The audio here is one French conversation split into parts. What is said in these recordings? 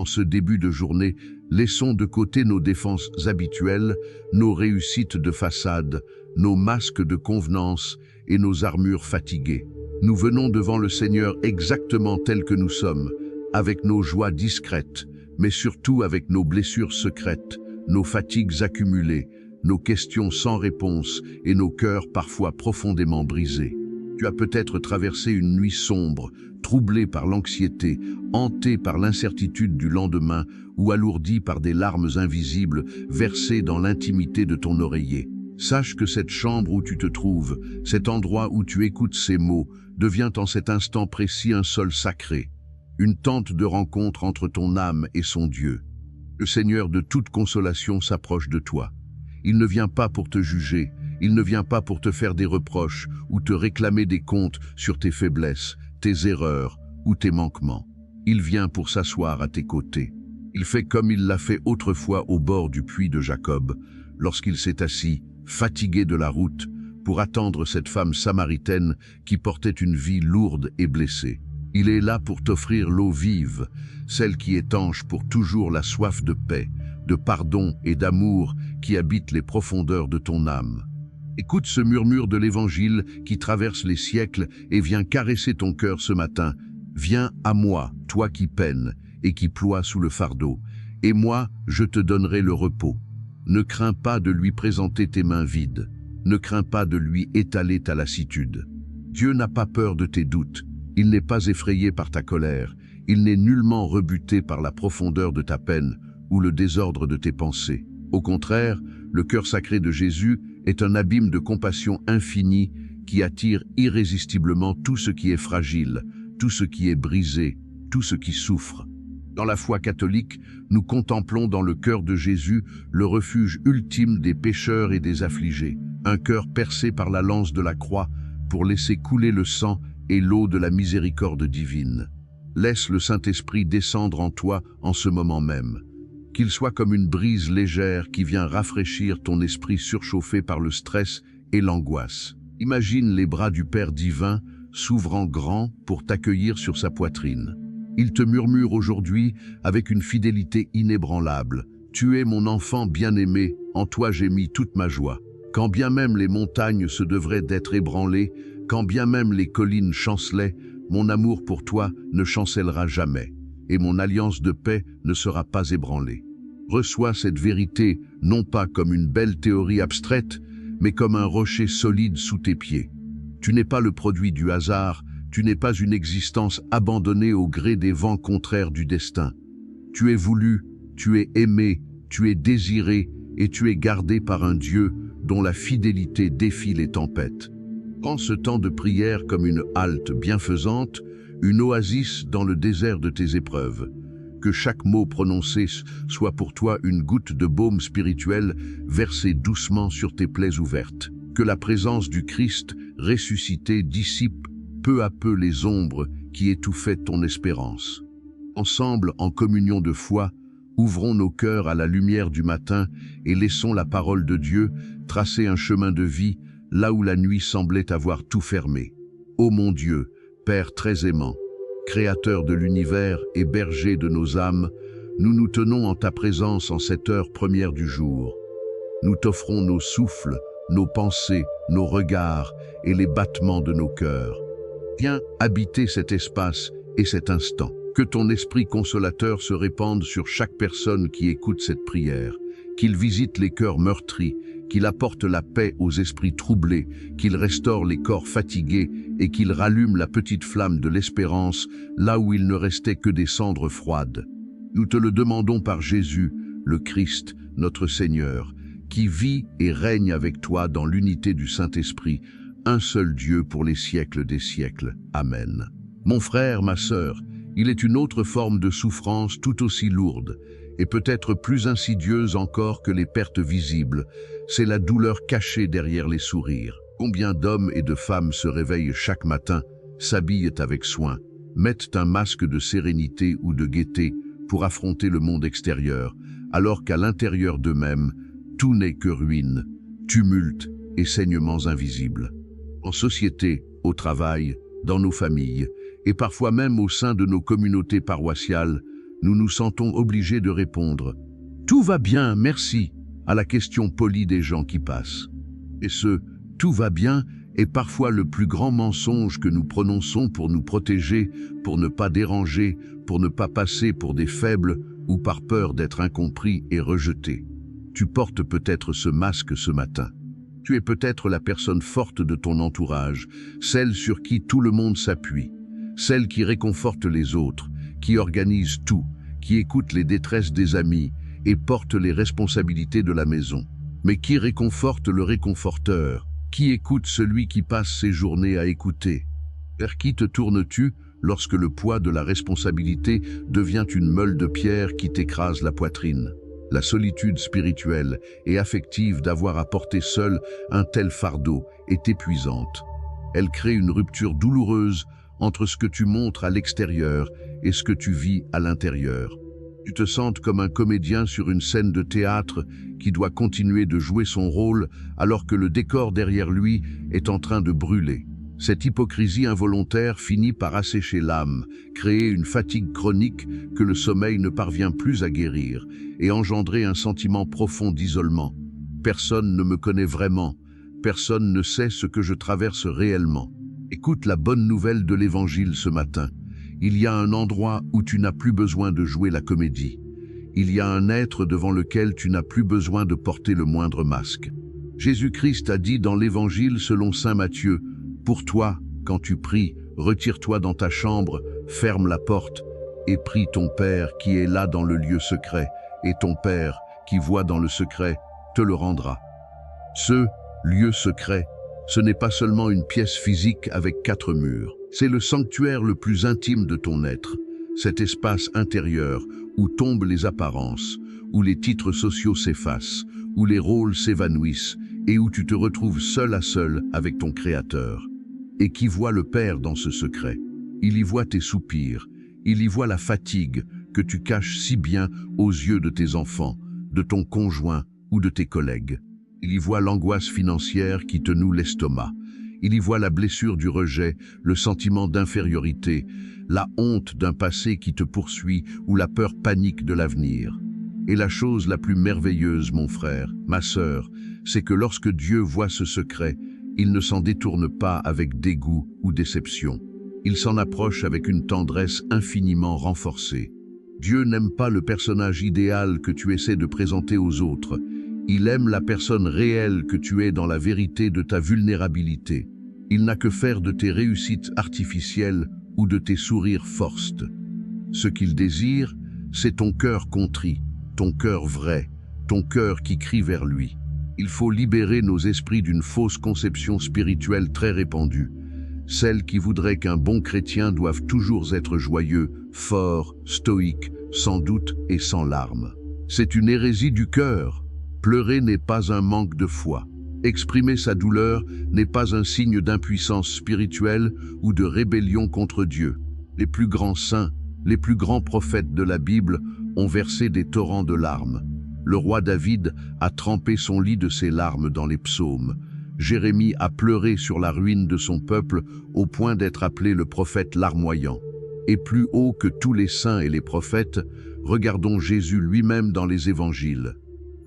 En ce début de journée, laissons de côté nos défenses habituelles, nos réussites de façade, nos masques de convenance et nos armures fatiguées. Nous venons devant le Seigneur exactement tels que nous sommes, avec nos joies discrètes, mais surtout avec nos blessures secrètes, nos fatigues accumulées, nos questions sans réponse et nos cœurs parfois profondément brisés. Tu as peut-être traversé une nuit sombre, troublé par l'anxiété, hanté par l'incertitude du lendemain ou alourdi par des larmes invisibles versées dans l'intimité de ton oreiller. Sache que cette chambre où tu te trouves, cet endroit où tu écoutes ces mots, devient en cet instant précis un sol sacré, une tente de rencontre entre ton âme et son Dieu. Le Seigneur de toute consolation s'approche de toi. Il ne vient pas pour te juger, il ne vient pas pour te faire des reproches ou te réclamer des comptes sur tes faiblesses, tes erreurs ou tes manquements. Il vient pour s'asseoir à tes côtés. Il fait comme il l'a fait autrefois au bord du puits de Jacob, lorsqu'il s'est assis, fatigué de la route, pour attendre cette femme samaritaine qui portait une vie lourde et blessée. Il est là pour t'offrir l'eau vive, celle qui étanche pour toujours la soif de paix, de pardon et d'amour qui habite les profondeurs de ton âme. Écoute ce murmure de l'Évangile qui traverse les siècles et vient caresser ton cœur ce matin. Viens à moi, toi qui peines et qui ploies sous le fardeau, et moi, je te donnerai le repos. Ne crains pas de lui présenter tes mains vides. Ne crains pas de lui étaler ta lassitude. Dieu n'a pas peur de tes doutes. Il n'est pas effrayé par ta colère. Il n'est nullement rebuté par la profondeur de ta peine ou le désordre de tes pensées. Au contraire, le cœur sacré de Jésus est un abîme de compassion infinie qui attire irrésistiblement tout ce qui est fragile, tout ce qui est brisé, tout ce qui souffre. Dans la foi catholique, nous contemplons dans le cœur de Jésus le refuge ultime des pécheurs et des affligés, un cœur percé par la lance de la croix pour laisser couler le sang et l'eau de la miséricorde divine. Laisse le Saint-Esprit descendre en toi en ce moment même. Qu'il soit comme une brise légère qui vient rafraîchir ton esprit surchauffé par le stress et l'angoisse. Imagine les bras du Père divin s'ouvrant grand pour t'accueillir sur sa poitrine. Il te murmure aujourd'hui avec une fidélité inébranlable. « Tu es mon enfant bien-aimé, en toi j'ai mis toute ma joie. Quand bien même les montagnes se devraient d'être ébranlées, quand bien même les collines chancelaient, mon amour pour toi ne chancellera jamais, et mon alliance de paix ne sera pas ébranlée. Reçois cette vérité non pas comme une belle théorie abstraite, mais comme un rocher solide sous tes pieds. Tu n'es pas le produit du hasard, tu n'es pas une existence abandonnée au gré des vents contraires du destin. Tu es voulu, tu es aimé, tu es désiré et tu es gardé par un Dieu dont la fidélité défie les tempêtes. Prends ce temps de prière comme une halte bienfaisante, une oasis dans le désert de tes épreuves. Que chaque mot prononcé soit pour toi une goutte de baume spirituel versée doucement sur tes plaies ouvertes. Que la présence du Christ ressuscité dissipe peu à peu les ombres qui étouffaient ton espérance. Ensemble, en communion de foi, ouvrons nos cœurs à la lumière du matin et laissons la parole de Dieu tracer un chemin de vie là où la nuit semblait avoir tout fermé. Ô mon Dieu, Père très aimant, Créateur de l'univers et berger de nos âmes, nous nous tenons en ta présence en cette heure première du jour. Nous t'offrons nos souffles, nos pensées, nos regards et les battements de nos cœurs. Viens habiter cet espace et cet instant. Que ton esprit consolateur se répande sur chaque personne qui écoute cette prière, qu'il visite les cœurs meurtris, qu'il apporte la paix aux esprits troublés, qu'il restaure les corps fatigués et qu'il rallume la petite flamme de l'espérance là où il ne restait que des cendres froides. Nous te le demandons par Jésus, le Christ, notre Seigneur, qui vit et règne avec toi dans l'unité du Saint-Esprit, un seul Dieu pour les siècles des siècles. Amen. Mon frère, ma sœur, il est une autre forme de souffrance tout aussi lourde, et peut-être plus insidieuse encore que les pertes visibles, c'est la douleur cachée derrière les sourires. Combien d'hommes et de femmes se réveillent chaque matin, s'habillent avec soin, mettent un masque de sérénité ou de gaieté pour affronter le monde extérieur, alors qu'à l'intérieur d'eux-mêmes, tout n'est que ruine, tumulte et saignements invisibles. En société, au travail, dans nos familles, et parfois même au sein de nos communautés paroissiales, nous nous sentons obligés de répondre « Tout va bien, merci » à la question polie des gens qui passent. Et ce « tout va bien » est parfois le plus grand mensonge que nous prononçons pour nous protéger, pour ne pas déranger, pour ne pas passer pour des faibles ou par peur d'être incompris et rejetés. Tu portes peut-être ce masque ce matin. Tu es peut-être la personne forte de ton entourage, celle sur qui tout le monde s'appuie, celle qui réconforte les autres, qui organise tout, qui écoute les détresses des amis et porte les responsabilités de la maison. Mais qui réconforte le réconforteur? Qui écoute celui qui passe ses journées à écouter? Vers qui te tournes-tu lorsque le poids de la responsabilité devient une meule de pierre qui t'écrase la poitrine? La solitude spirituelle et affective d'avoir à porter seul un tel fardeau est épuisante. Elle crée une rupture douloureuse entre ce que tu montres à l'extérieur et ce que tu vis à l'intérieur. Tu te sens comme un comédien sur une scène de théâtre qui doit continuer de jouer son rôle alors que le décor derrière lui est en train de brûler. Cette hypocrisie involontaire finit par assécher l'âme, créer une fatigue chronique que le sommeil ne parvient plus à guérir et engendrer un sentiment profond d'isolement. Personne ne me connaît vraiment, personne ne sait ce que je traverse réellement. Écoute la bonne nouvelle de l'Évangile ce matin. Il y a un endroit où tu n'as plus besoin de jouer la comédie. Il y a un être devant lequel tu n'as plus besoin de porter le moindre masque. Jésus-Christ a dit dans l'Évangile selon saint Matthieu, « Pour toi, quand tu pries, retire-toi dans ta chambre, ferme la porte, et prie ton Père qui est là dans le lieu secret, et ton Père qui voit dans le secret te le rendra. » Ce lieu secret, ce n'est pas seulement une pièce physique avec 4 murs. C'est le sanctuaire le plus intime de ton être, cet espace intérieur où tombent les apparences, où les titres sociaux s'effacent, où les rôles s'évanouissent et où tu te retrouves seul à seul avec ton Créateur. Et qui voit le Père dans ce secret? Il y voit tes soupirs, il y voit la fatigue que tu caches si bien aux yeux de tes enfants, de ton conjoint ou de tes collègues. Il y voit l'angoisse financière qui te noue l'estomac. Il y voit la blessure du rejet, le sentiment d'infériorité, la honte d'un passé qui te poursuit ou la peur panique de l'avenir. Et la chose la plus merveilleuse, mon frère, ma sœur, c'est que lorsque Dieu voit ce secret, il ne s'en détourne pas avec dégoût ou déception. Il s'en approche avec une tendresse infiniment renforcée. Dieu n'aime pas le personnage idéal que tu essaies de présenter aux autres. Il aime la personne réelle que tu es dans la vérité de ta vulnérabilité. Il n'a que faire de tes réussites artificielles ou de tes sourires forced. Ce qu'il désire, c'est ton cœur contrit, ton cœur vrai, ton cœur qui crie vers lui. Il faut libérer nos esprits d'une fausse conception spirituelle très répandue, celle qui voudrait qu'un bon chrétien doive toujours être joyeux, fort, stoïque, sans doute et sans larmes. C'est une hérésie du cœur. Pleurer n'est pas un manque de foi. Exprimer sa douleur n'est pas un signe d'impuissance spirituelle ou de rébellion contre Dieu. Les plus grands saints, les plus grands prophètes de la Bible ont versé des torrents de larmes. Le roi David a trempé son lit de ses larmes dans les psaumes. Jérémie a pleuré sur la ruine de son peuple au point d'être appelé le prophète larmoyant. Et plus haut que tous les saints et les prophètes, regardons Jésus lui-même dans les évangiles.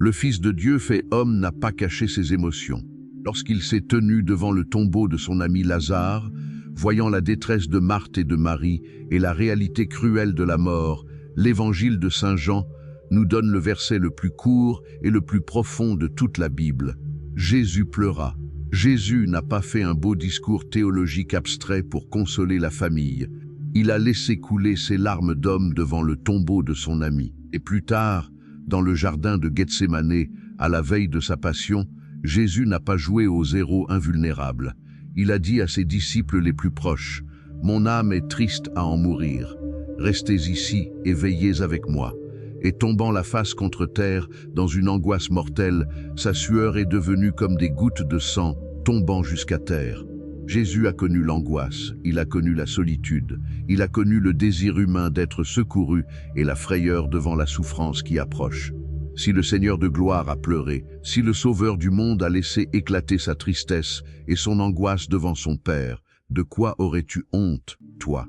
Le Fils de Dieu fait homme n'a pas caché ses émotions. Lorsqu'il s'est tenu devant le tombeau de son ami Lazare, voyant la détresse de Marthe et de Marie et la réalité cruelle de la mort, l'évangile de Saint Jean nous donne le verset le plus court et le plus profond de toute la Bible. Jésus pleura. Jésus n'a pas fait un beau discours théologique abstrait pour consoler la famille. Il a laissé couler ses larmes d'homme devant le tombeau de son ami. Et plus tard, dans le jardin de Gethsémane, à la veille de sa passion, Jésus n'a pas joué aux héros invulnérables. Il a dit à ses disciples les plus proches, « Mon âme est triste à en mourir. Restez ici et veillez avec moi. » Et tombant la face contre terre, dans une angoisse mortelle, sa sueur est devenue comme des gouttes de sang tombant jusqu'à terre. Jésus a connu l'angoisse, il a connu la solitude, il a connu le désir humain d'être secouru et la frayeur devant la souffrance qui approche. Si le Seigneur de gloire a pleuré, si le Sauveur du monde a laissé éclater sa tristesse et son angoisse devant son Père, de quoi aurais-tu honte, toi?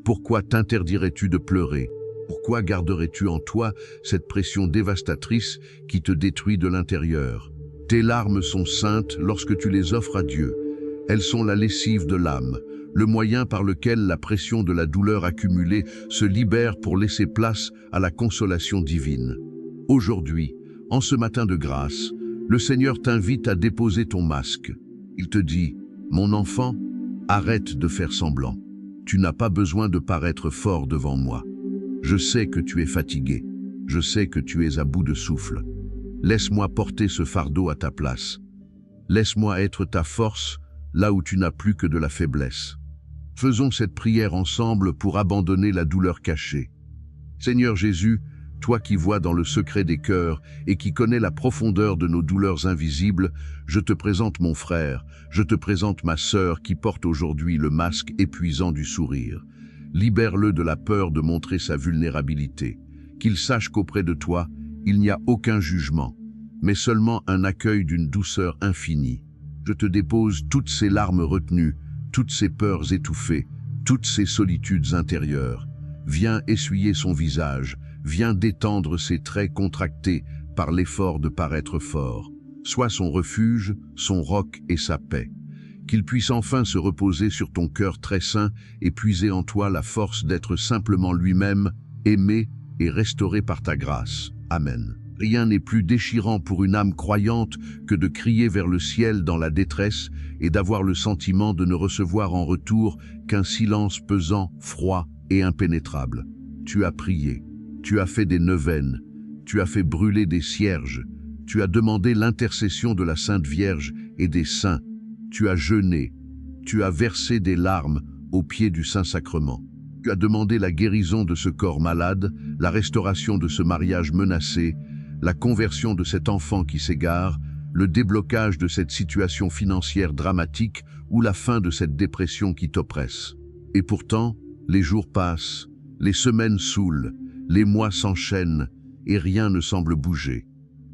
Pourquoi t'interdirais-tu de pleurer? Pourquoi garderais-tu en toi cette pression dévastatrice qui te détruit de l'intérieur? Tes larmes sont saintes lorsque tu les offres à Dieu. Elles sont la lessive de l'âme, le moyen par lequel la pression de la douleur accumulée se libère pour laisser place à la consolation divine. Aujourd'hui, en ce matin de grâce, le Seigneur t'invite à déposer ton masque. Il te dit, « Mon enfant, arrête de faire semblant. Tu n'as pas besoin de paraître fort devant moi. Je sais que tu es fatigué. Je sais que tu es à bout de souffle. Laisse-moi porter ce fardeau à ta place. Laisse-moi être ta force là où tu n'as plus que de la faiblesse. » Faisons cette prière ensemble pour abandonner la douleur cachée. Seigneur Jésus, toi qui vois dans le secret des cœurs et qui connais la profondeur de nos douleurs invisibles, je te présente mon frère, je te présente ma sœur qui porte aujourd'hui le masque épuisant du sourire. Libère-le de la peur de montrer sa vulnérabilité. Qu'il sache qu'auprès de toi, il n'y a aucun jugement, mais seulement un accueil d'une douceur infinie. Je te dépose toutes ces larmes retenues, toutes ces peurs étouffées, toutes ces solitudes intérieures. Viens essuyer son visage, viens détendre ses traits contractés par l'effort de paraître fort. Sois son refuge, son roc et sa paix. Qu'il puisse enfin se reposer sur ton cœur très saint et puiser en toi la force d'être simplement lui-même, aimé et restauré par ta grâce. Amen. Rien n'est plus déchirant pour une âme croyante que de crier vers le ciel dans la détresse et d'avoir le sentiment de ne recevoir en retour qu'un silence pesant, froid et impénétrable. Tu as prié, tu as fait des neuvaines, tu as fait brûler des cierges, tu as demandé l'intercession de la Sainte Vierge et des saints, tu as jeûné, tu as versé des larmes au pied du Saint-Sacrement. Tu as demandé la guérison de ce corps malade, la restauration de ce mariage menacé, la conversion de cet enfant qui s'égare, le déblocage de cette situation financière dramatique ou la fin de cette dépression qui t'oppresse. Et pourtant, les jours passent, les semaines saoulent, les mois s'enchaînent et rien ne semble bouger.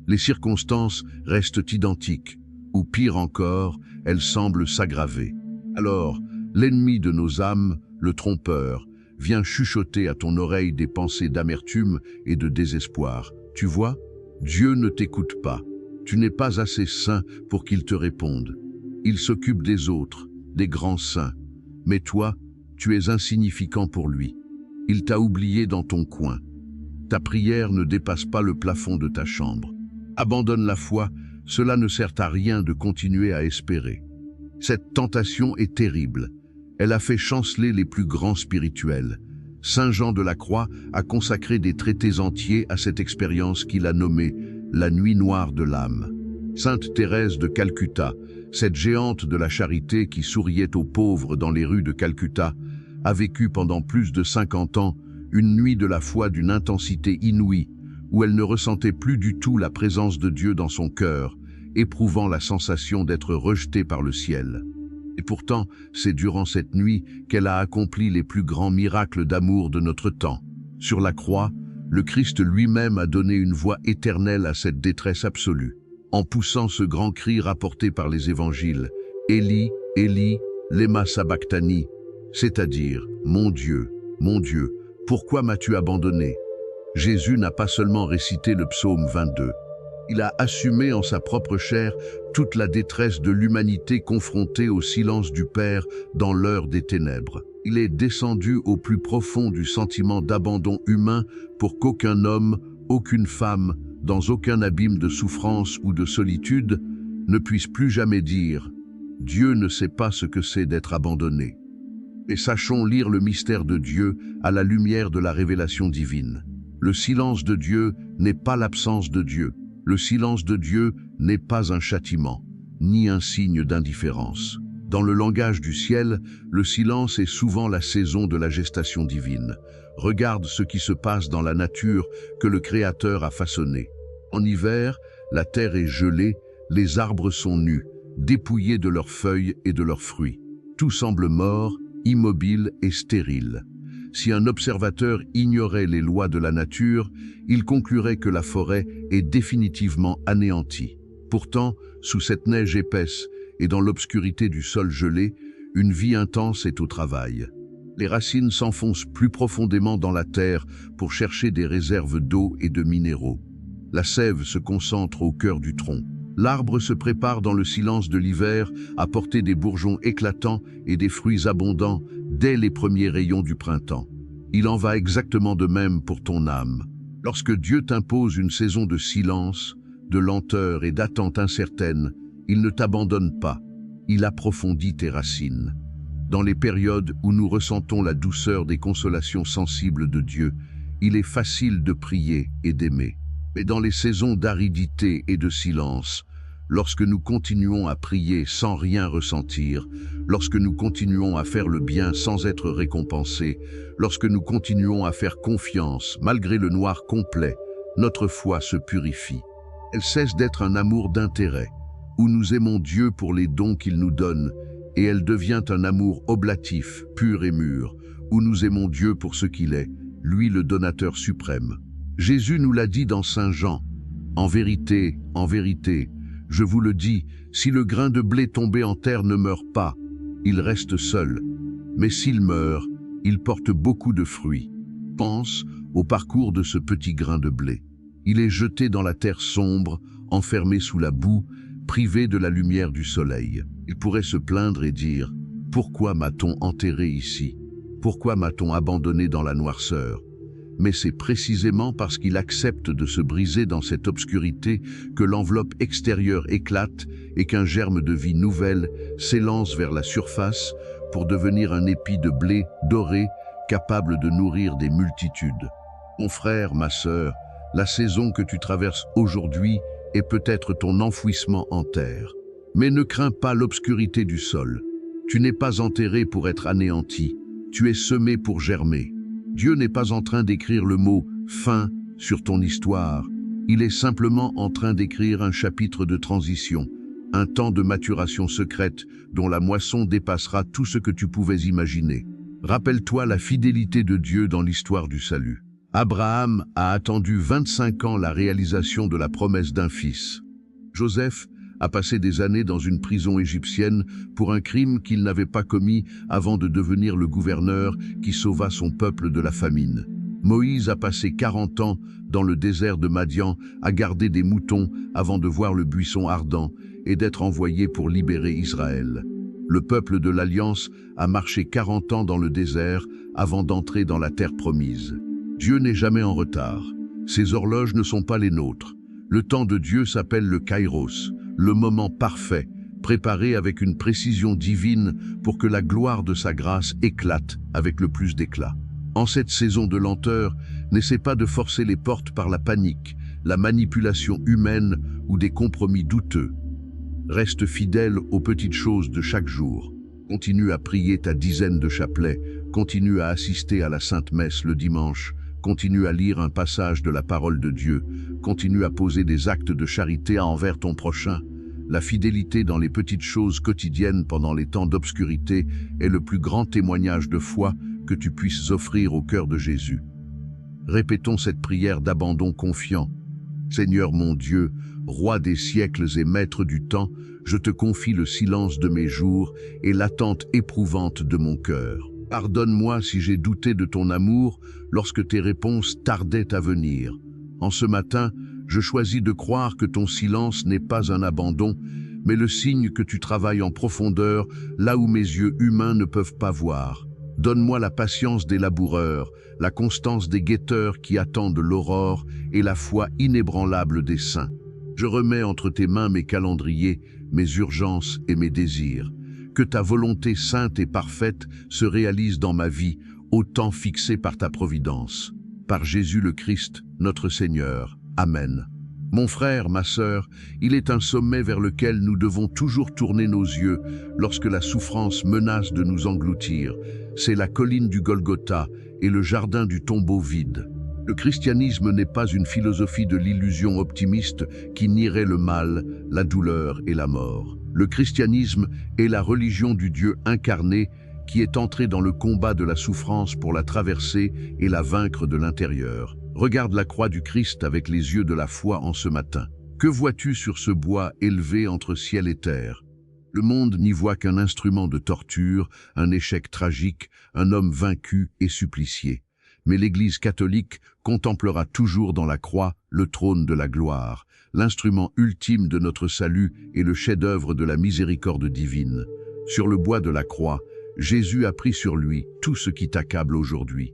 Les circonstances restent identiques, ou pire encore, elles semblent s'aggraver. Alors, l'ennemi de nos âmes, le trompeur, vient chuchoter à ton oreille des pensées d'amertume et de désespoir. Tu vois, Dieu ne t'écoute pas. Tu n'es pas assez saint pour qu'il te réponde. Il s'occupe des autres, des grands saints. Mais toi, tu es insignifiant pour lui. Il t'a oublié dans ton coin. Ta prière ne dépasse pas le plafond de ta chambre. Abandonne la foi, cela ne sert à rien de continuer à espérer. Cette tentation est terrible. Elle a fait chanceler les plus grands spirituels. Saint Jean de la Croix a consacré des traités entiers à cette expérience qu'il a nommée « la nuit noire de l'âme ». Sainte Thérèse de Calcutta, cette géante de la charité qui souriait aux pauvres dans les rues de Calcutta, a vécu pendant plus de 50 ans une nuit de la foi d'une intensité inouïe, où elle ne ressentait plus du tout la présence de Dieu dans son cœur, éprouvant la sensation d'être rejetée par le ciel. Et pourtant, c'est durant cette nuit qu'elle a accompli les plus grands miracles d'amour de notre temps. Sur la croix, le Christ lui-même a donné une voix éternelle à cette détresse absolue, en poussant ce grand cri rapporté par les évangiles « Élie, Élie, lema sabachthani », c'est-à-dire « Mon Dieu, pourquoi m'as-tu abandonné ?» Jésus n'a pas seulement récité le psaume 22, il a assumé en sa propre chair toute la détresse de l'humanité confrontée au silence du Père dans l'heure des ténèbres. Il est descendu au plus profond du sentiment d'abandon humain pour qu'aucun homme, aucune femme, dans aucun abîme de souffrance ou de solitude, ne puisse plus jamais dire « Dieu ne sait pas ce que c'est d'être abandonné ». Et sachons lire le mystère de Dieu à la lumière de la révélation divine. Le silence de Dieu n'est pas l'absence de Dieu. Le silence de Dieu n'est pas un châtiment, ni un signe d'indifférence. Dans le langage du ciel, le silence est souvent la saison de la gestation divine. Regarde ce qui se passe dans la nature que le Créateur a façonnée. En hiver, la terre est gelée, les arbres sont nus, dépouillés de leurs feuilles et de leurs fruits. Tout semble mort, immobile et stérile. Si un observateur ignorait les lois de la nature, il conclurait que la forêt est définitivement anéantie. Pourtant, sous cette neige épaisse et dans l'obscurité du sol gelé, une vie intense est au travail. Les racines s'enfoncent plus profondément dans la terre pour chercher des réserves d'eau et de minéraux. La sève se concentre au cœur du tronc. L'arbre se prépare dans le silence de l'hiver à porter des bourgeons éclatants et des fruits abondants dès les premiers rayons du printemps. Il en va exactement de même pour ton âme. Lorsque Dieu t'impose une saison de silence, de lenteur et d'attente incertaine, il ne t'abandonne pas, il approfondit tes racines. Dans les périodes où nous ressentons la douceur des consolations sensibles de Dieu, il est facile de prier et d'aimer. Mais dans les saisons d'aridité et de silence, lorsque nous continuons à prier sans rien ressentir, lorsque nous continuons à faire le bien sans être récompensés, lorsque nous continuons à faire confiance malgré le noir complet, notre foi se purifie. Elle cesse d'être un amour d'intérêt, où nous aimons Dieu pour les dons qu'il nous donne, et elle devient un amour oblatif, pur et mûr, où nous aimons Dieu pour ce qu'il est, lui le donateur suprême. Jésus nous l'a dit dans Saint Jean, « En vérité, je vous le dis, si le grain de blé tombé en terre ne meurt pas, il reste seul. Mais s'il meurt, il porte beaucoup de fruits. » Pense au parcours de ce petit grain de blé. Il est jeté dans la terre sombre, enfermé sous la boue, privé de la lumière du soleil. Il pourrait se plaindre et dire « Pourquoi m'a-t-on enterré ici? Pourquoi m'a-t-on abandonné dans la noirceur ?» Mais c'est précisément parce qu'il accepte de se briser dans cette obscurité que l'enveloppe extérieure éclate et qu'un germe de vie nouvelle s'élance vers la surface pour devenir un épi de blé doré capable de nourrir des multitudes. Mon frère, ma sœur, la saison que tu traverses aujourd'hui est peut-être ton enfouissement en terre. Mais ne crains pas l'obscurité du sol. Tu n'es pas enterré pour être anéanti, tu es semé pour germer. Dieu n'est pas en train d'écrire le mot « fin » sur ton histoire. Il est simplement en train d'écrire un chapitre de transition, un temps de maturation secrète dont la moisson dépassera tout ce que tu pouvais imaginer. Rappelle-toi la fidélité de Dieu dans l'histoire du salut. Abraham a attendu 25 ans la réalisation de la promesse d'un fils. Joseph a passé des années dans une prison égyptienne pour un crime qu'il n'avait pas commis avant de devenir le gouverneur qui sauva son peuple de la famine. Moïse a passé 40 ans dans le désert de Madian à garder des moutons avant de voir le buisson ardent et d'être envoyé pour libérer Israël. Le peuple de l'Alliance a marché 40 ans dans le désert avant d'entrer dans la terre promise. Dieu n'est jamais en retard. Ses horloges ne sont pas les nôtres. Le temps de Dieu s'appelle le Kairos, le moment parfait, préparé avec une précision divine pour que la gloire de sa grâce éclate avec le plus d'éclat. En cette saison de lenteur, n'essaie pas de forcer les portes par la panique, la manipulation humaine ou des compromis douteux. Reste fidèle aux petites choses de chaque jour. Continue à prier ta dizaine de chapelets, continue à assister à la Sainte Messe le dimanche, continue à lire un passage de la parole de Dieu, continue à poser des actes de charité envers ton prochain. La fidélité dans les petites choses quotidiennes pendant les temps d'obscurité est le plus grand témoignage de foi que tu puisses offrir au cœur de Jésus. Répétons cette prière d'abandon confiant. Seigneur mon Dieu, roi des siècles et maître du temps, je te confie le silence de mes jours et l'attente éprouvante de mon cœur. Pardonne-moi si j'ai douté de ton amour lorsque tes réponses tardaient à venir. En ce matin, je choisis de croire que ton silence n'est pas un abandon, mais le signe que tu travailles en profondeur là où mes yeux humains ne peuvent pas voir. Donne-moi la patience des laboureurs, la constance des guetteurs qui attendent l'aurore et la foi inébranlable des saints. Je remets entre tes mains mes calendriers, mes urgences et mes désirs. Que ta volonté sainte et parfaite se réalise dans ma vie, au temps fixé par ta providence. Par Jésus le Christ, notre Seigneur. Amen. Mon frère, ma sœur, il est un sommet vers lequel nous devons toujours tourner nos yeux lorsque la souffrance menace de nous engloutir. C'est la colline du Golgotha et le jardin du tombeau vide. Le christianisme n'est pas une philosophie de l'illusion optimiste qui nierait le mal, la douleur et la mort. Le christianisme est la religion du Dieu incarné qui est entré dans le combat de la souffrance pour la traverser et la vaincre de l'intérieur. Regarde la croix du Christ avec les yeux de la foi en ce matin. Que vois-tu sur ce bois élevé entre ciel et terre? Le monde n'y voit qu'un instrument de torture, un échec tragique, un homme vaincu et supplicié. Mais l'Église catholique contemplera toujours dans la croix le trône de la gloire, l'instrument ultime de notre salut et le chef-d'œuvre de la miséricorde divine. Sur le bois de la croix, Jésus a pris sur lui tout ce qui t'accable aujourd'hui.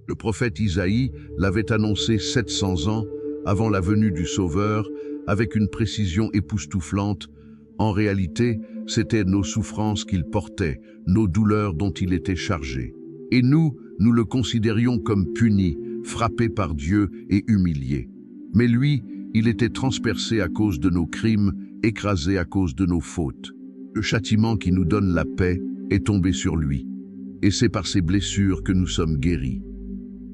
Le prophète Isaïe l'avait annoncé 700 ans avant la venue du Sauveur, avec une précision époustouflante. En réalité, c'étaient nos souffrances qu'il portait, nos douleurs dont il était chargé. Et nous le considérions comme puni, frappé par Dieu et humilié. Mais lui, il était transpercé à cause de nos crimes, écrasé à cause de nos fautes. Le châtiment qui nous donne la paix est tombé sur lui. Et c'est par ses blessures que nous sommes guéris.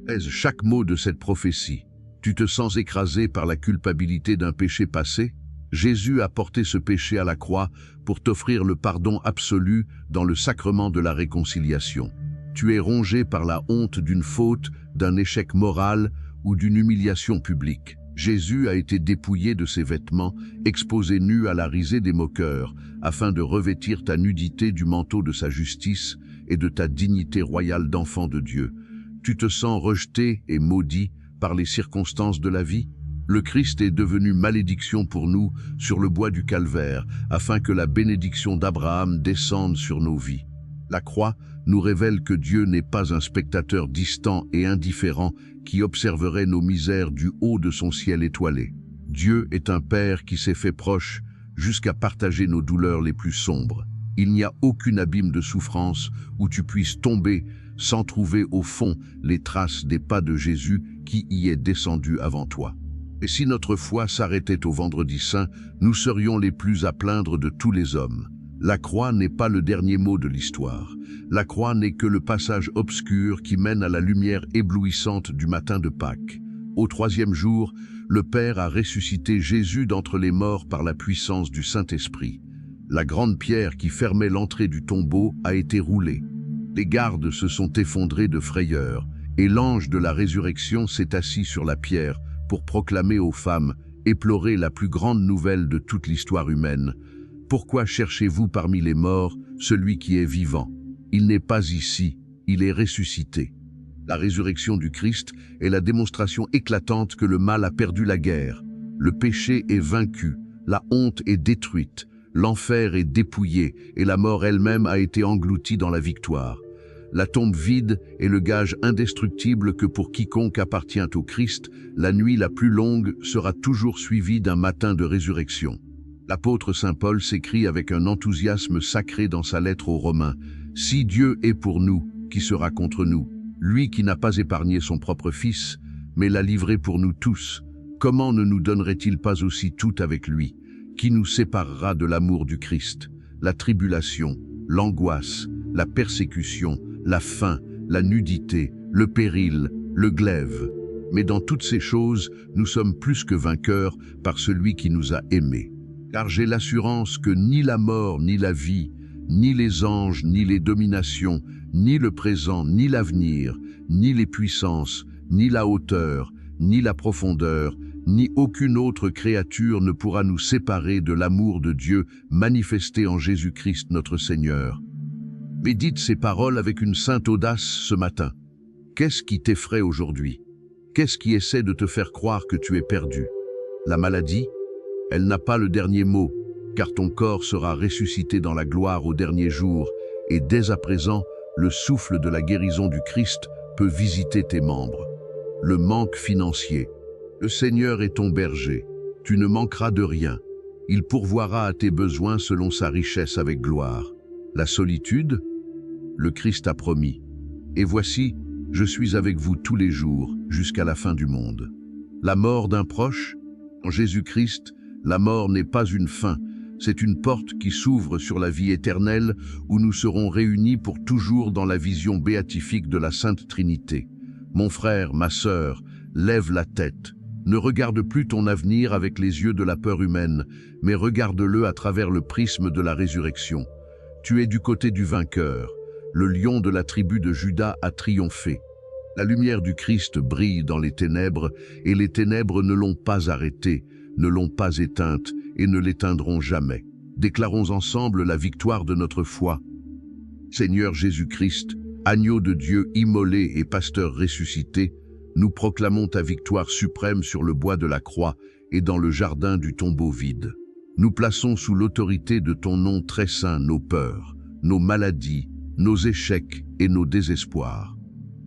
Est-ce chaque mot de cette prophétie? Tu te sens écrasé par la culpabilité d'un péché passé? Jésus a porté ce péché à la croix pour t'offrir le pardon absolu dans le sacrement de la réconciliation. Tu es rongé par la honte d'une faute, d'un échec moral ou d'une humiliation publique. Jésus a été dépouillé de ses vêtements, exposé nu à la risée des moqueurs, afin de revêtir ta nudité du manteau de sa justice et de ta dignité royale d'enfant de Dieu. Tu te sens rejeté et maudit par les circonstances de la vie? Le Christ est devenu malédiction pour nous sur le bois du calvaire, afin que la bénédiction d'Abraham descende sur nos vies. La croix nous révèle que Dieu n'est pas un spectateur distant et indifférent qui observerait nos misères du haut de son ciel étoilé. Dieu est un Père qui s'est fait proche jusqu'à partager nos douleurs les plus sombres. Il n'y a aucun abîme de souffrance où tu puisses tomber sans trouver au fond les traces des pas de Jésus qui y est descendu avant toi. Et si notre foi s'arrêtait au vendredi saint, nous serions les plus à plaindre de tous les hommes. La croix n'est pas le dernier mot de l'histoire. La croix n'est que le passage obscur qui mène à la lumière éblouissante du matin de Pâques. Au troisième jour, le Père a ressuscité Jésus d'entre les morts par la puissance du Saint-Esprit. La grande pierre qui fermait l'entrée du tombeau a été roulée. Les gardes se sont effondrés de frayeur, et l'ange de la résurrection s'est assis sur la pierre pour proclamer aux femmes, éplorer la plus grande nouvelle de toute l'histoire humaine. Pourquoi cherchez-vous parmi les morts celui qui est vivant? Il n'est pas ici, il est ressuscité. La résurrection du Christ est la démonstration éclatante que le mal a perdu la guerre. Le péché est vaincu, la honte est détruite, l'enfer est dépouillé et la mort elle-même a été engloutie dans la victoire. La tombe vide est le gage indestructible que pour quiconque appartient au Christ, la nuit la plus longue sera toujours suivie d'un matin de résurrection. L'apôtre Saint Paul s'écrie avec un enthousiasme sacré dans sa lettre aux Romains: « Si Dieu est pour nous, qui sera contre nous? Lui qui n'a pas épargné son propre Fils, mais l'a livré pour nous tous, comment ne nous donnerait-il pas aussi tout avec lui? Qui nous séparera de l'amour du Christ? La tribulation, l'angoisse, la persécution, la faim, la nudité, le péril, le glaive. Mais dans toutes ces choses, nous sommes plus que vainqueurs par celui qui nous a aimés. Car j'ai l'assurance que ni la mort, ni la vie, ni les anges, ni les dominations, ni le présent, ni l'avenir, ni les puissances, ni la hauteur, ni la profondeur, ni aucune autre créature ne pourra nous séparer de l'amour de Dieu manifesté en Jésus-Christ notre Seigneur. Médite ces paroles avec une sainte audace ce matin. Qu'est-ce qui t'effraie aujourd'hui? Qu'est-ce qui essaie de te faire croire que tu es perdu? La maladie? Elle n'a pas le dernier mot, car ton corps sera ressuscité dans la gloire au dernier jour, et dès à présent, le souffle de la guérison du Christ peut visiter tes membres. Le manque financier. Le Seigneur est ton berger. Tu ne manqueras de rien. Il pourvoira à tes besoins selon sa richesse avec gloire. La solitude? Le Christ a promis. Et voici, je suis avec vous tous les jours, jusqu'à la fin du monde. La mort d'un proche? En Jésus-Christ, la mort n'est pas une fin, c'est une porte qui s'ouvre sur la vie éternelle où nous serons réunis pour toujours dans la vision béatifique de la Sainte Trinité. Mon frère, ma sœur, lève la tête. Ne regarde plus ton avenir avec les yeux de la peur humaine, mais regarde-le à travers le prisme de la résurrection. Tu es du côté du vainqueur. Le lion de la tribu de Juda a triomphé. La lumière du Christ brille dans les ténèbres, et les ténèbres ne l'ont pas arrêtée, ne l'ont pas éteinte et ne l'éteindront jamais. Déclarons ensemble la victoire de notre foi. Seigneur Jésus-Christ, agneau de Dieu immolé et pasteur ressuscité, nous proclamons ta victoire suprême sur le bois de la croix et dans le jardin du tombeau vide. Nous plaçons sous l'autorité de ton nom très saint nos peurs, nos maladies, nos échecs et nos désespoirs.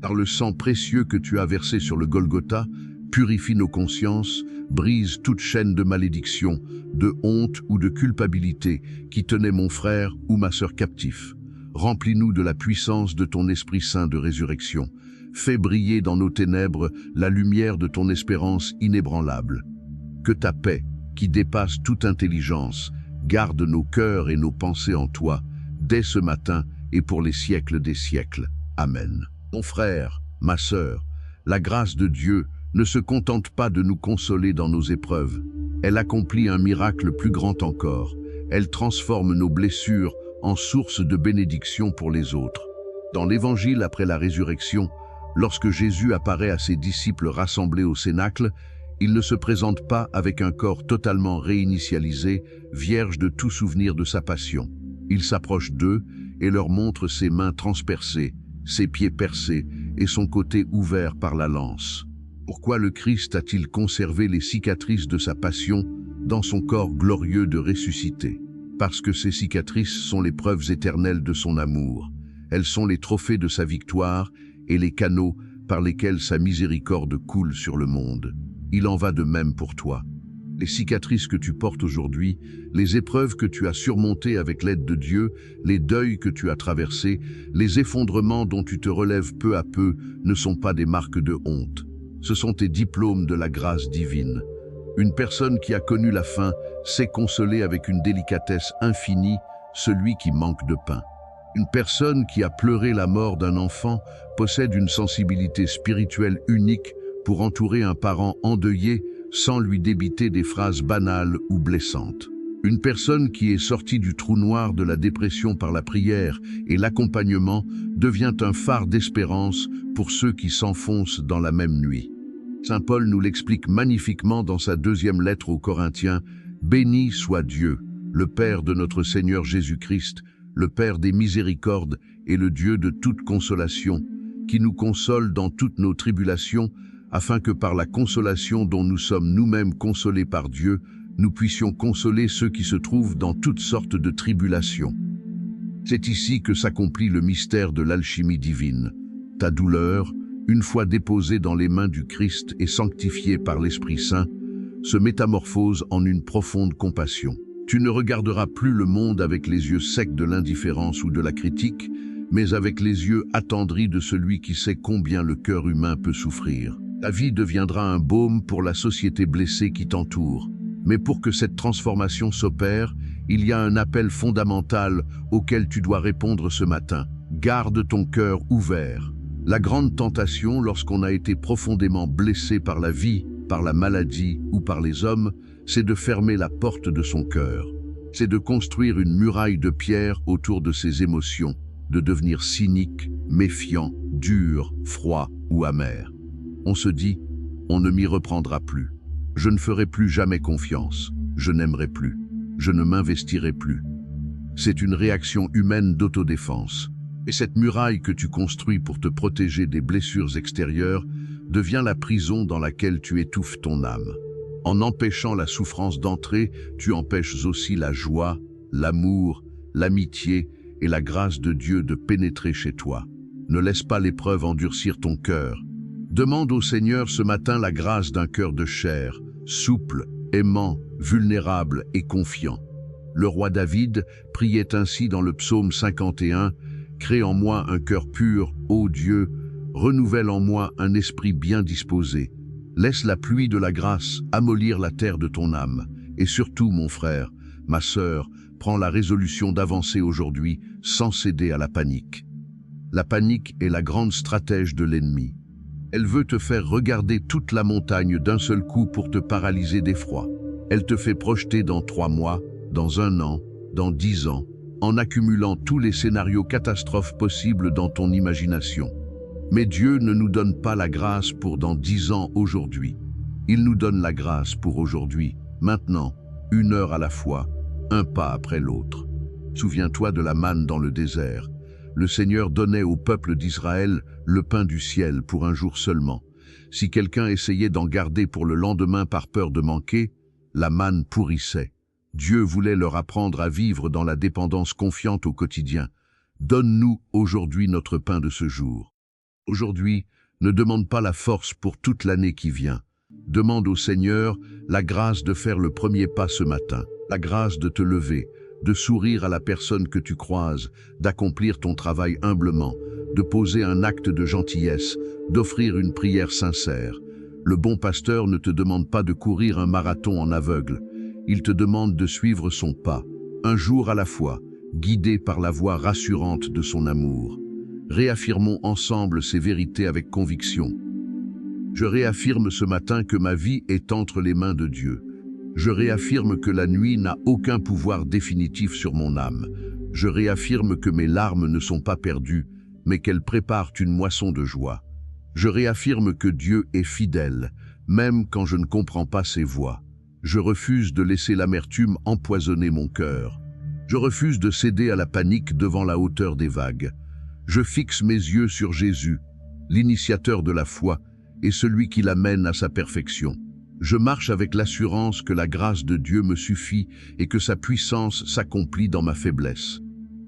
Par le sang précieux que tu as versé sur le Golgotha, purifie nos consciences, brise toute chaîne de malédiction, de honte ou de culpabilité qui tenait mon frère ou ma sœur captifs. Remplis-nous de la puissance de ton Esprit Saint de résurrection. Fais briller dans nos ténèbres la lumière de ton espérance inébranlable. Que ta paix, qui dépasse toute intelligence, garde nos cœurs et nos pensées en toi, dès ce matin et pour les siècles des siècles. Amen. Mon frère, ma sœur, la grâce de Dieu ne se contente pas de nous consoler dans nos épreuves. Elle accomplit un miracle plus grand encore. Elle transforme nos blessures en source de bénédiction pour les autres. Dans l'Évangile après la résurrection, lorsque Jésus apparaît à ses disciples rassemblés au Cénacle, il ne se présente pas avec un corps totalement réinitialisé, vierge de tout souvenir de sa passion. Il s'approche d'eux et leur montre ses mains transpercées, ses pieds percés et son côté ouvert par la lance. Pourquoi le Christ a-t-il conservé les cicatrices de sa passion dans son corps glorieux de ressuscité? Parce que ces cicatrices sont les preuves éternelles de son amour. Elles sont les trophées de sa victoire et les canaux par lesquels sa miséricorde coule sur le monde. Il en va de même pour toi. Les cicatrices que tu portes aujourd'hui, les épreuves que tu as surmontées avec l'aide de Dieu, les deuils que tu as traversés, les effondrements dont tu te relèves peu à peu ne sont pas des marques de honte. Ce sont tes diplômes de la grâce divine. Une personne qui a connu la faim sait consoler avec une délicatesse infinie celui qui manque de pain. Une personne qui a pleuré la mort d'un enfant possède une sensibilité spirituelle unique pour entourer un parent endeuillé sans lui débiter des phrases banales ou blessantes. Une personne qui est sortie du trou noir de la dépression par la prière et l'accompagnement devient un phare d'espérance pour ceux qui s'enfoncent dans la même nuit. Saint Paul nous l'explique magnifiquement dans sa deuxième lettre aux Corinthiens. « Béni soit Dieu, le Père de notre Seigneur Jésus-Christ, le Père des miséricordes et le Dieu de toute consolation, qui nous console dans toutes nos tribulations, afin que par la consolation dont nous sommes nous-mêmes consolés par Dieu, nous puissions consoler ceux qui se trouvent dans toutes sortes de tribulations. » C'est ici que s'accomplit le mystère de l'alchimie divine. Ta douleur, une fois déposée dans les mains du Christ et sanctifiée par l'Esprit Saint, se métamorphose en une profonde compassion. Tu ne regarderas plus le monde avec les yeux secs de l'indifférence ou de la critique, mais avec les yeux attendris de celui qui sait combien le cœur humain peut souffrir. Ta vie deviendra un baume pour la société blessée qui t'entoure. Mais pour que cette transformation s'opère, il y a un appel fondamental auquel tu dois répondre ce matin. Garde ton cœur ouvert. La grande tentation, lorsqu'on a été profondément blessé par la vie, par la maladie ou par les hommes, c'est de fermer la porte de son cœur. C'est de construire une muraille de pierre autour de ses émotions, de devenir cynique, méfiant, dur, froid ou amer. On se dit, on ne m'y reprendra plus. Je ne ferai plus jamais confiance. Je n'aimerai plus. Je ne m'investirai plus. C'est une réaction humaine d'autodéfense. Et cette muraille que tu construis pour te protéger des blessures extérieures devient la prison dans laquelle tu étouffes ton âme. En empêchant la souffrance d'entrer, tu empêches aussi la joie, l'amour, l'amitié et la grâce de Dieu de pénétrer chez toi. Ne laisse pas l'épreuve endurcir ton cœur. Demande au Seigneur ce matin la grâce d'un cœur de chair, souple, aimant, vulnérable et confiant. Le roi David priait ainsi dans le psaume 51, « Crée en moi un cœur pur, ô Dieu, renouvelle en moi un esprit bien disposé. Laisse la pluie de la grâce amollir la terre de ton âme. Et surtout, mon frère, ma sœur, prends la résolution d'avancer aujourd'hui sans céder à la panique. La panique est la grande stratège de l'ennemi. Elle veut te faire regarder toute la montagne d'un seul coup pour te paralyser d'effroi. Elle te fait projeter dans 3 mois, dans 1 an, dans 10 ans, en accumulant tous les scénarios catastrophes possibles dans ton imagination. Mais Dieu ne nous donne pas la grâce pour dans 10 ans aujourd'hui. Il nous donne la grâce pour aujourd'hui, maintenant, 1 heure à la fois, un pas après l'autre. Souviens-toi de la manne dans le désert. Le Seigneur donnait au peuple d'Israël le pain du ciel pour un jour seulement. Si quelqu'un essayait d'en garder pour le lendemain par peur de manquer, la manne pourrissait. Dieu voulait leur apprendre à vivre dans la dépendance confiante au quotidien. Donne-nous aujourd'hui notre pain de ce jour. Aujourd'hui, ne demande pas la force pour toute l'année qui vient. Demande au Seigneur la grâce de faire le premier pas ce matin, la grâce de te lever, de sourire à la personne que tu croises, d'accomplir ton travail humblement, de poser un acte de gentillesse, d'offrir une prière sincère. Le bon pasteur ne te demande pas de courir un marathon en aveugle. Il te demande de suivre son pas, un jour à la fois, guidé par la voix rassurante de son amour. Réaffirmons ensemble ces vérités avec conviction. Je réaffirme ce matin que ma vie est entre les mains de Dieu. Je réaffirme que la nuit n'a aucun pouvoir définitif sur mon âme. Je réaffirme que mes larmes ne sont pas perdues, mais qu'elles préparent une moisson de joie. Je réaffirme que Dieu est fidèle, même quand je ne comprends pas ses voies. Je refuse de laisser l'amertume empoisonner mon cœur. Je refuse de céder à la panique devant la hauteur des vagues. Je fixe mes yeux sur Jésus, l'initiateur de la foi et celui qui l'amène à sa perfection. Je marche avec l'assurance que la grâce de Dieu me suffit et que sa puissance s'accomplit dans ma faiblesse.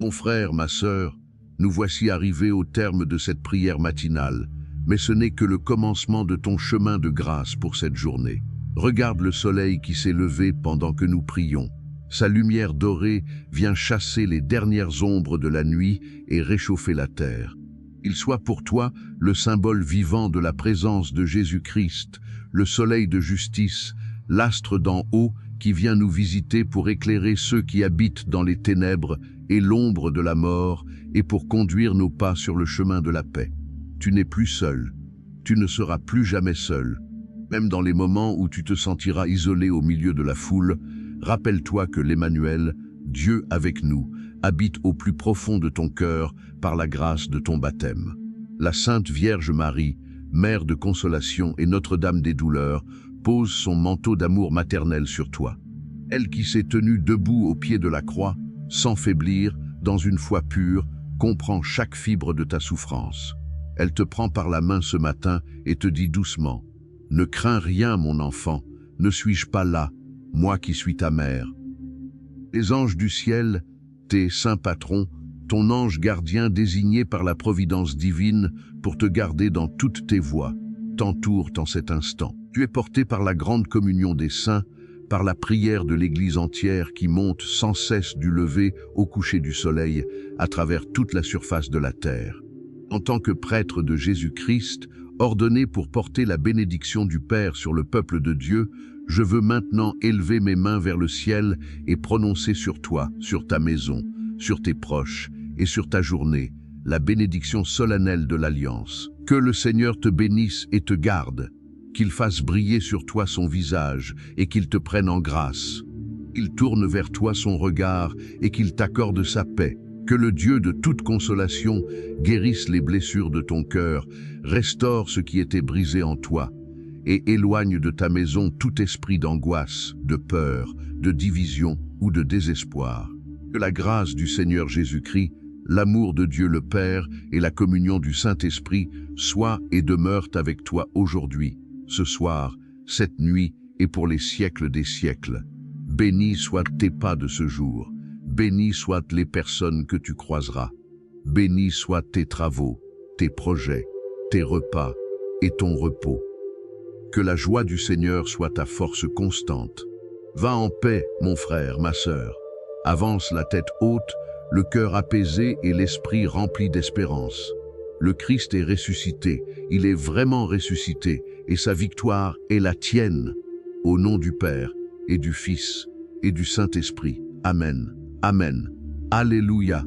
Mon frère, ma sœur, nous voici arrivés au terme de cette prière matinale, mais ce n'est que le commencement de ton chemin de grâce pour cette journée. Regarde le soleil qui s'est levé pendant que nous prions. Sa lumière dorée vient chasser les dernières ombres de la nuit et réchauffer la terre. Il soit pour toi le symbole vivant de la présence de Jésus-Christ, le soleil de justice, l'astre d'en haut qui vient nous visiter pour éclairer ceux qui habitent dans les ténèbres et l'ombre de la mort et pour conduire nos pas sur le chemin de la paix. Tu n'es plus seul, tu ne seras plus jamais seul. Même dans les moments où tu te sentiras isolé au milieu de la foule, rappelle-toi que l'Emmanuel, Dieu avec nous, habite au plus profond de ton cœur par la grâce de ton baptême. La Sainte Vierge Marie, Mère de consolation et Notre-Dame des douleurs, pose son manteau d'amour maternel sur toi. Elle qui s'est tenue debout au pied de la croix, sans faiblir, dans une foi pure, comprend chaque fibre de ta souffrance. Elle te prend par la main ce matin et te dit doucement « Ne crains rien, mon enfant, ne suis-je pas là, moi qui suis ta mère ?» Les anges du ciel, tes saints patrons, ton ange gardien désigné par la providence divine pour te garder dans toutes tes voies, t'entourent en cet instant. Tu es porté par la grande communion des saints, par la prière de l'Église entière qui monte sans cesse du lever au coucher du soleil à travers toute la surface de la terre. En tant que prêtre de Jésus-Christ, ordonné pour porter la bénédiction du Père sur le peuple de Dieu, je veux maintenant élever mes mains vers le ciel et prononcer sur toi, sur ta maison, sur tes proches et sur ta journée, la bénédiction solennelle de l'Alliance. Que le Seigneur te bénisse et te garde, qu'il fasse briller sur toi son visage et qu'il te prenne en grâce. Il tourne vers toi son regard et qu'il t'accorde sa paix. Que le Dieu de toute consolation guérisse les blessures de ton cœur, restaure ce qui était brisé en toi et éloigne de ta maison tout esprit d'angoisse, de peur, de division ou de désespoir. Que la grâce du Seigneur Jésus-Christ, l'amour de Dieu le Père et la communion du Saint-Esprit soient et demeurent avec toi aujourd'hui, ce soir, cette nuit et pour les siècles des siècles. Bénis soient tes pas de ce jour. Bénis soient les personnes que tu croiseras. Bénis soient tes travaux, tes projets, tes repas et ton repos. Que la joie du Seigneur soit ta force constante. Va en paix, mon frère, ma sœur. Avance la tête haute, le cœur apaisé et l'esprit rempli d'espérance. Le Christ est ressuscité, il est vraiment ressuscité, et sa victoire est la tienne. Au nom du Père, et du Fils, et du Saint-Esprit. Amen. Amen. Alléluia.